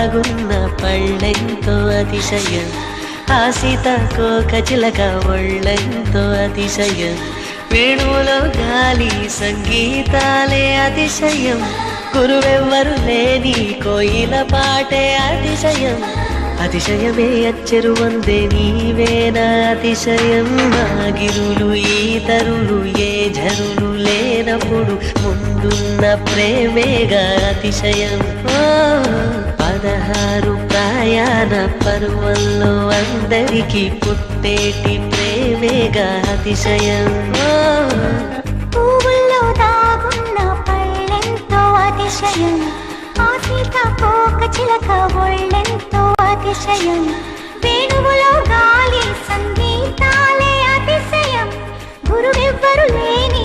దాగున్న పళ్ళెంతో అతిశయం, ఆ సీతాకోక చిలక ఒళ్ళెంతో అతిశయం, వేణువులో గాలి సంగీతాలే అతిశయం, గురువెవ్వరు లేని కోయిల పాటే అతిశయం, అతిశయమే అచ్చెరువందే నీవేనా అతిశయం. ఆగిరులు ఈతరులు ఏ ఝరులు లేనప్పుడు ముందున్న ప్రేమేగా అతిశయం. 16 ప్రయాణ పర్వంలో అందరికీ పుట్టేటి ప్రేమేగా అతిశయం. పువ్వుల్లో దాగున్న పళ్ళెంతో అతిశయం, ఆ సీతాకోక చిలక ఒళ్ళెంతో అతిశయం, వేణువులో గాలి సంగీతాలే అతిశయం, గురువెవ్వరు లేని